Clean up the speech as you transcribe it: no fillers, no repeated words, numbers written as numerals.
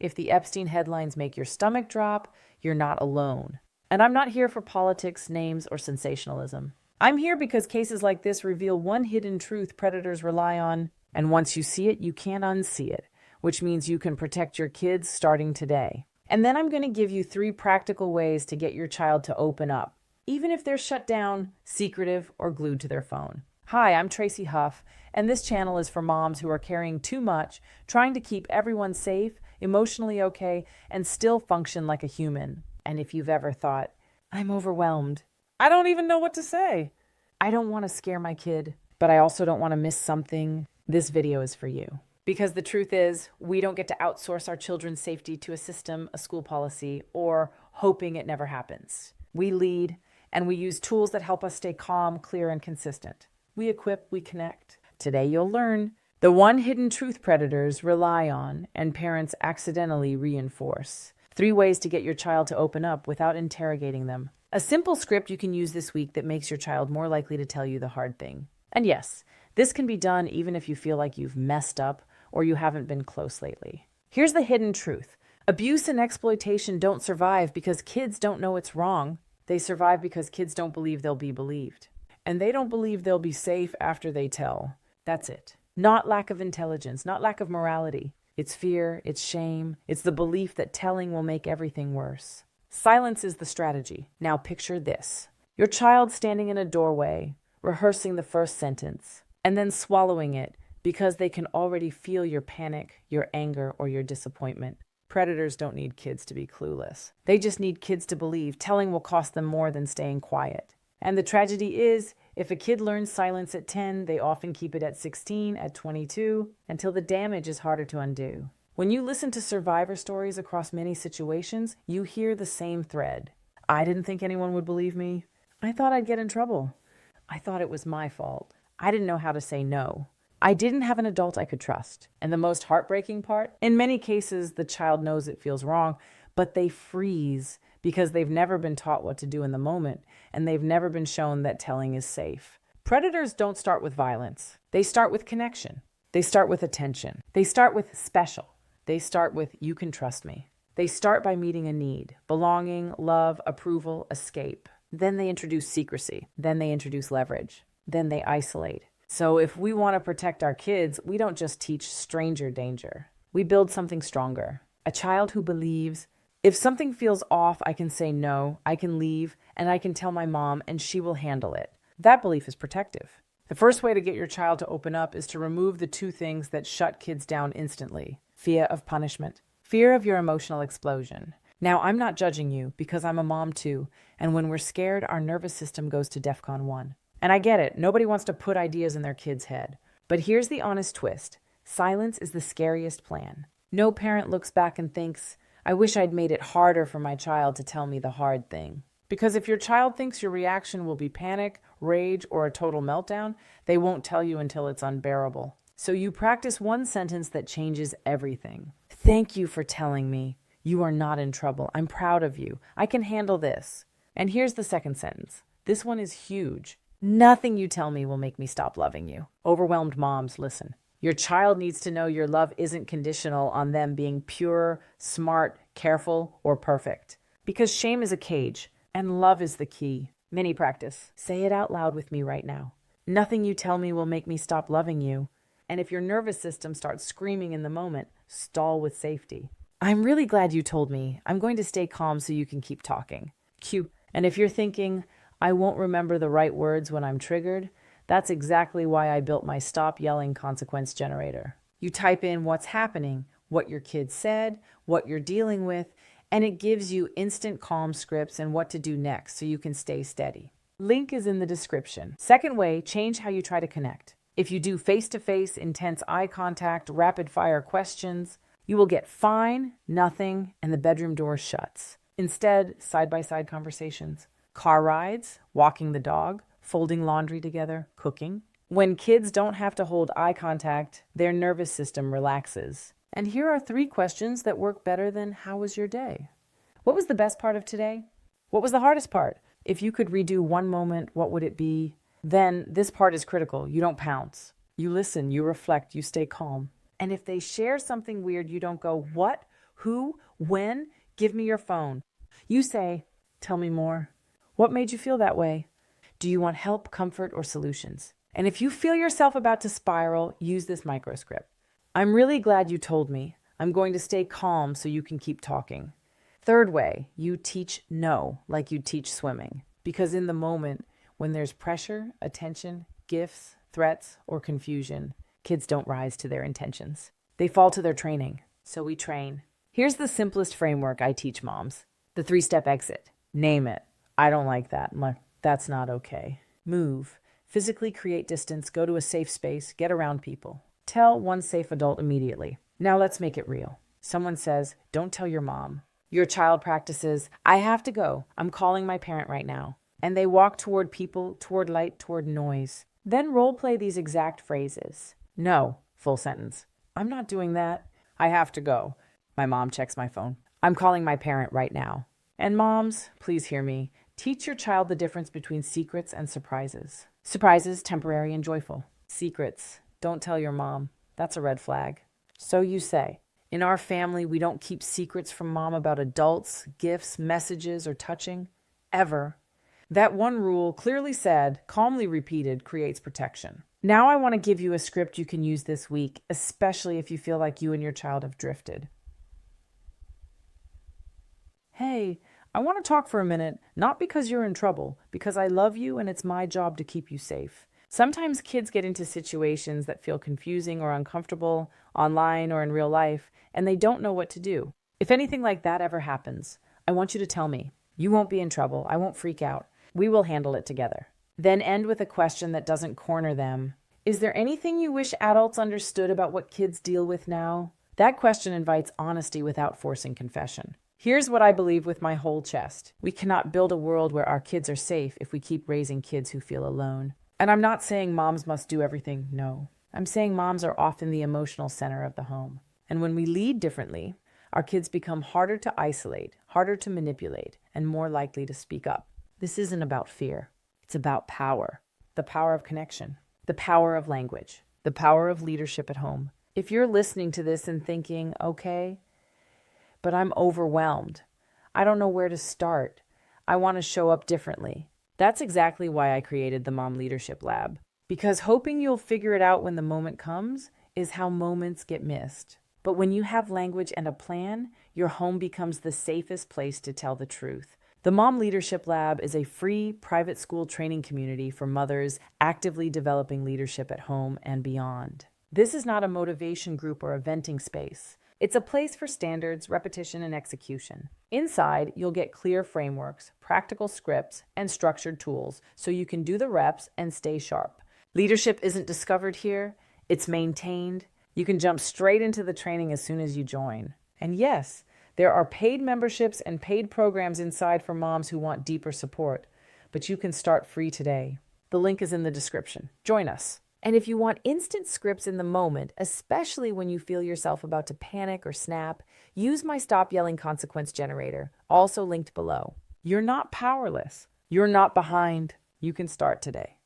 If the Epstein headlines make your stomach drop, you're not alone. And I'm not here for politics, names, or sensationalism. I'm here because cases like this reveal one hidden truth predators rely on, and once you see it, you can't unsee it, which means you can protect your kids starting today. And then I'm going to give you 3 practical ways to get your child to open up, even if they're shut down, secretive, or glued to their phone. Hi, I'm Tracy Huff, and this channel is for moms who are carrying too much, trying to keep everyone safe, emotionally okay, and still function like a human. And if you've ever thought, I'm overwhelmed, I don't even know what to say. I don't want to scare my kid, but I also don't want to miss something. This video is for you. Because the truth is, we don't get to outsource our children's safety to a system, a school policy, or hoping it never happens. We lead, and we use tools that help us stay calm, clear, and consistent. We equip, we connect. Today you'll learn the one hidden truth predators rely on and parents accidentally reinforce. 3 ways to get your child to open up without interrogating them. A simple script you can use this week that makes your child more likely to tell you the hard thing. And yes, this can be done even if you feel like you've messed up or you haven't been close lately. Here's the hidden truth. Abuse and exploitation don't survive because kids don't know it's wrong. They survive because kids don't believe they'll be believed. And they don't believe they'll be safe after they tell. That's it. Not lack of intelligence, not lack of morality. It's fear, it's shame, it's the belief that telling will make everything worse. Silence is the strategy. Now picture this. Your child standing in a doorway, rehearsing the first sentence, and then swallowing it because they can already feel your panic, your anger, or your disappointment. Predators don't need kids to be clueless. They just need kids to believe telling will cost them more than staying quiet. And the tragedy is, if a kid learns silence at 10, they often keep it at 16, at 22, until the damage is harder to undo. When you listen to survivor stories across many situations, you hear the same thread. I didn't think anyone would believe me. I thought I'd get in trouble. I thought it was my fault. I didn't know how to say no. I didn't have an adult I could trust. And the most heartbreaking part? In many cases, the child knows it feels wrong, but they freeze because they've never been taught what to do in the moment, and they've never been shown that telling is safe. Predators don't start with violence. They start with connection. They start with attention. They start with special. They start with, you can trust me. They start by meeting a need, belonging, love, approval, escape. Then they introduce secrecy. Then they introduce leverage. Then they isolate. So if we want to protect our kids, we don't just teach stranger danger. We build something stronger. A child who believes, if something feels off, I can say no, I can leave, and I can tell my mom, and she will handle it. That belief is protective. The first way to get your child to open up is to remove the 2 things that shut kids down instantly. Fear of punishment. Fear of your emotional explosion. Now, I'm not judging you because I'm a mom too, and when we're scared, our nervous system goes to DEFCON 1. And I get it, nobody wants to put ideas in their kid's head. But here's the honest twist. Silence is the scariest plan. No parent looks back and thinks, I wish I'd made it harder for my child to tell me the hard thing. Because if your child thinks your reaction will be panic, rage, or a total meltdown, they won't tell you until it's unbearable. So you practice one sentence that changes everything. Thank you for telling me. You are not in trouble. I'm proud of you. I can handle this. And here's the second sentence. This one is huge. Nothing you tell me will make me stop loving you. Overwhelmed moms, listen. Your child needs to know your love isn't conditional on them being pure, smart, careful, or perfect. Because shame is a cage, and love is the key. Mini practice. Say it out loud with me right now. Nothing you tell me will make me stop loving you. And if your nervous system starts screaming in the moment, stall with safety. I'm really glad you told me. I'm going to stay calm so you can keep talking. Cue. And if you're thinking, I won't remember the right words when I'm triggered, that's exactly why I built my stop yelling consequence generator. You type in what's happening, what your kid said, what you're dealing with, and it gives you instant calm scripts and what to do next so you can stay steady. Link is in the description. Second way, change how you try to connect. If you do face-to-face, intense eye contact, rapid-fire questions, you will get fine, nothing, and the bedroom door shuts. Instead, side-by-side conversations, car rides, walking the dog, folding laundry together, cooking. When kids don't have to hold eye contact, their nervous system relaxes. And here are 3 questions that work better than how was your day? What was the best part of today? What was the hardest part? If you could redo one moment, what would it be? Then this part is critical. You don't pounce. You listen, you reflect, you stay calm. And if they share something weird, you don't go, what? Who? When? Give me your phone. You say, tell me more. What made you feel that way? Do you want help, comfort, or solutions? And if you feel yourself about to spiral, use this microscript. I'm really glad you told me. I'm going to stay calm so you can keep talking. Third way, you teach no like you teach swimming. Because in the moment, when there's pressure, attention, gifts, threats, or confusion, kids don't rise to their intentions. They fall to their training. So we train. Here's the simplest framework I teach moms. The 3-step exit. Name it. I don't like that. That's not okay. Move. Physically create distance. Go to a safe space. Get around people. Tell one safe adult immediately. Now let's make it real. Someone says, don't tell your mom. Your child practices, I have to go. I'm calling my parent right now. And they walk toward people, toward light, toward noise. Then role play these exact phrases. No, full sentence. I'm not doing that. I have to go. My mom checks my phone. I'm calling my parent right now. And moms, please hear me. Teach your child the difference between secrets and surprises. Surprises, temporary and joyful. Secrets, don't tell your mom. That's a red flag. So you say. In our family, we don't keep secrets from mom about adults, gifts, messages, or touching. Ever. That one rule, clearly said, calmly repeated, creates protection. Now I want to give you a script you can use this week, especially if you feel like you and your child have drifted. Hey, I want to talk for a minute, not because you're in trouble, because I love you and it's my job to keep you safe. Sometimes kids get into situations that feel confusing or uncomfortable, online or in real life, and they don't know what to do. If anything like that ever happens, I want you to tell me. You won't be in trouble. I won't freak out. We will handle it together. Then end with a question that doesn't corner them. Is there anything you wish adults understood about what kids deal with now? That question invites honesty without forcing confession. Here's what I believe with my whole chest. We cannot build a world where our kids are safe if we keep raising kids who feel alone. And I'm not saying moms must do everything, no. I'm saying moms are often the emotional center of the home. And when we lead differently, our kids become harder to isolate, harder to manipulate, and more likely to speak up. This isn't about fear. It's about power. The power of connection. The power of language. The power of leadership at home. If you're listening to this and thinking, okay, but I'm overwhelmed. I don't know where to start. I want to show up differently. That's exactly why I created the Mom Leadership Lab. Because hoping you'll figure it out when the moment comes is how moments get missed. But when you have language and a plan, your home becomes the safest place to tell the truth. The Mom Leadership Lab is a free private school training community for mothers actively developing leadership at home and beyond. This is not a motivation group or a venting space. It's a place for standards, repetition, and execution. Inside, you'll get clear frameworks, practical scripts, and structured tools so you can do the reps and stay sharp. Leadership isn't discovered here, it's maintained. You can jump straight into the training as soon as you join. And yes, there are paid memberships and paid programs inside for moms who want deeper support, but you can start free today. The link is in the description. Join us. And if you want instant scripts in the moment, especially when you feel yourself about to panic or snap, use my Stop Yelling Consequence Generator, also linked below. You're not powerless. You're not behind. You can start today.